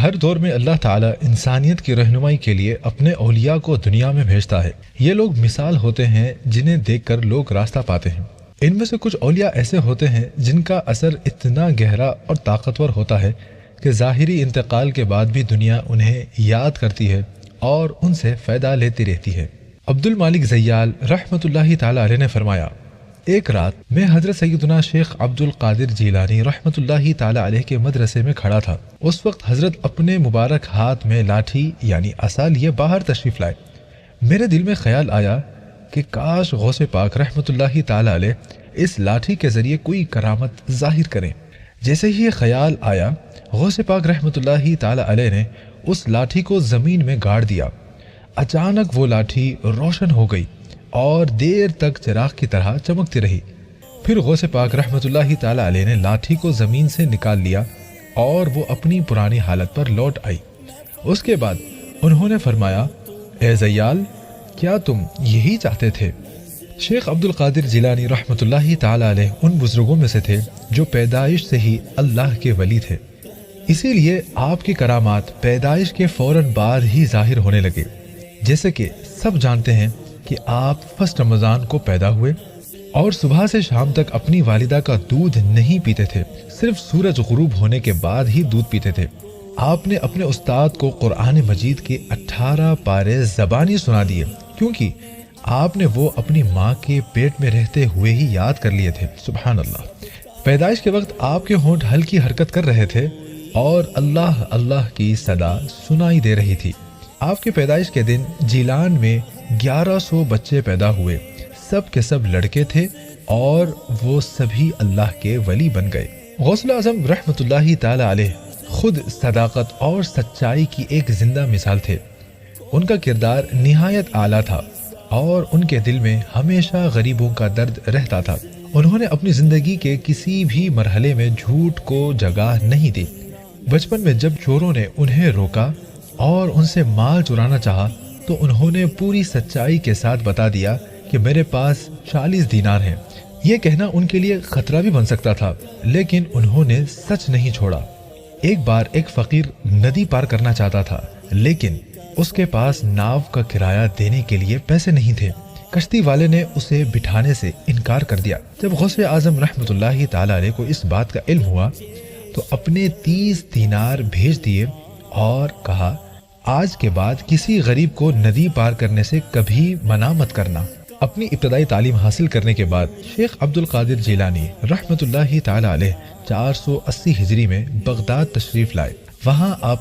ہر دور میں اللہ تعالیٰ انسانیت کی رہنمائی کے لیے اپنے اولیاء کو دنیا میں بھیجتا ہے۔ یہ لوگ مثال ہوتے ہیں جنہیں دیکھ کر لوگ راستہ پاتے ہیں۔ ان میں سے کچھ اولیاء ایسے ہوتے ہیں جن کا اثر اتنا گہرا اور طاقتور ہوتا ہے کہ ظاہری انتقال کے بعد بھی دنیا انہیں یاد کرتی ہے اور ان سے فائدہ لیتی رہتی ہے۔ عبد المالک زیال رحمۃ اللہ تعالی علیہ نے فرمایا، ایک رات میں حضرت سیدنا شیخ عبد القادر جیلانی رحمۃ اللہ تعالی علیہ کے مدرسے میں کھڑا تھا۔ اس وقت حضرت اپنے مبارک ہاتھ میں لاٹھی یعنی عصا لیے باہر تشریف لائے۔ میرے دل میں خیال آیا کہ کاش غوث پاک رحمۃ اللہ تعالی علیہ اس لاٹھی کے ذریعے کوئی کرامت ظاہر کریں۔ جیسے ہی یہ خیال آیا، غوث پاک رحمۃ اللہ تعالی علیہ نے اس لاٹھی کو زمین میں گاڑ دیا۔ اچانک وہ لاٹھی روشن ہو گئی اور دیر تک چراغ کی طرح چمکتی رہی۔ پھر غوث پاک رحمۃ اللہ تعالی علیہ نے لاٹھی کو زمین سے نکال لیا اور وہ اپنی پرانی حالت پر لوٹ آئی۔ اس کے بعد انہوں نے فرمایا، اے زیال، کیا تم یہی چاہتے تھے؟ شیخ عبد القادر جیلانی رحمۃ اللہ تعالی علیہ ان بزرگوں میں سے تھے جو پیدائش سے ہی اللہ کے ولی تھے، اسی لیے آپ کی کرامات پیدائش کے فوراً بعد ہی ظاہر ہونے لگے۔ جیسے کہ سب جانتے ہیں کہ آپ فرسٹ رمضان کو پیدا ہوئے اور صبح سے شام تک اپنی والدہ کا دودھ نہیں پیتے تھے، صرف سورج غروب ہونے کے بعد ہی دودھ پیتے تھے۔ آپ نے اپنے استاد کو قرآن مجید کے 18 پارے زبانی سنا دیے، کیونکہ آپ نے وہ اپنی ماں کے پیٹ میں رہتے ہوئے ہی یاد کر لیے تھے۔ سبحان اللہ۔ پیدائش کے وقت آپ کے ہونٹ ہلکی حرکت کر رہے تھے اور اللہ اللہ کی صدا سنائی دے رہی تھی۔ آپ کی پیدائش کے دن جیلان میں 1100 بچے پیدا ہوئے، سب کے سب لڑکے تھے اور وہ سبھی اللہ کے ولی بن گئے۔ غوث اعظم رحمۃ اللہ تعالی علیہ خود صداقت اور سچائی کی ایک زندہ مثال تھے۔ ان کا کردار نہایت اعلیٰ تھا اور ان کے دل میں ہمیشہ غریبوں کا درد رہتا تھا۔ انہوں نے اپنی زندگی کے کسی بھی مرحلے میں جھوٹ کو جگہ نہیں دی۔ بچپن میں جب چوروں نے انہیں روکا اور ان سے مال چرانا چاہا تو انہوں نے پوری سچائی کے ساتھ بتا دیا کہ میرے پاس 40 دینار ہیں۔ یہ کہنا ان کے لیے خطرہ بھی بن سکتا تھا، لیکن انہوں نے سچ نہیں چھوڑا۔ ایک بار ایک فقیر ندی پار کرنا چاہتا تھا، لیکن اس کے پاس ناو کا کرایہ دینے کے لیے پیسے نہیں تھے۔ کشتی والے نے اسے بٹھانے سے انکار کر دیا۔ جب غوث اعظم رحمۃ اللہ تعالی علیہ کو اس بات کا علم ہوا تو اپنے 30 دینار بھیج دیے اور کہا، آج کے بعد کسی غریب کو ندی پار کرنے سے کبھی منع مت کرنا۔ اپنی ابتدائی تعلیم حاصل کرنے کے بعد شیخ عبد القادر جیلانی رحمۃ اللہ تعالی علیہ 480 ہجری میں بغداد تشریف لائے۔ وہاں آپ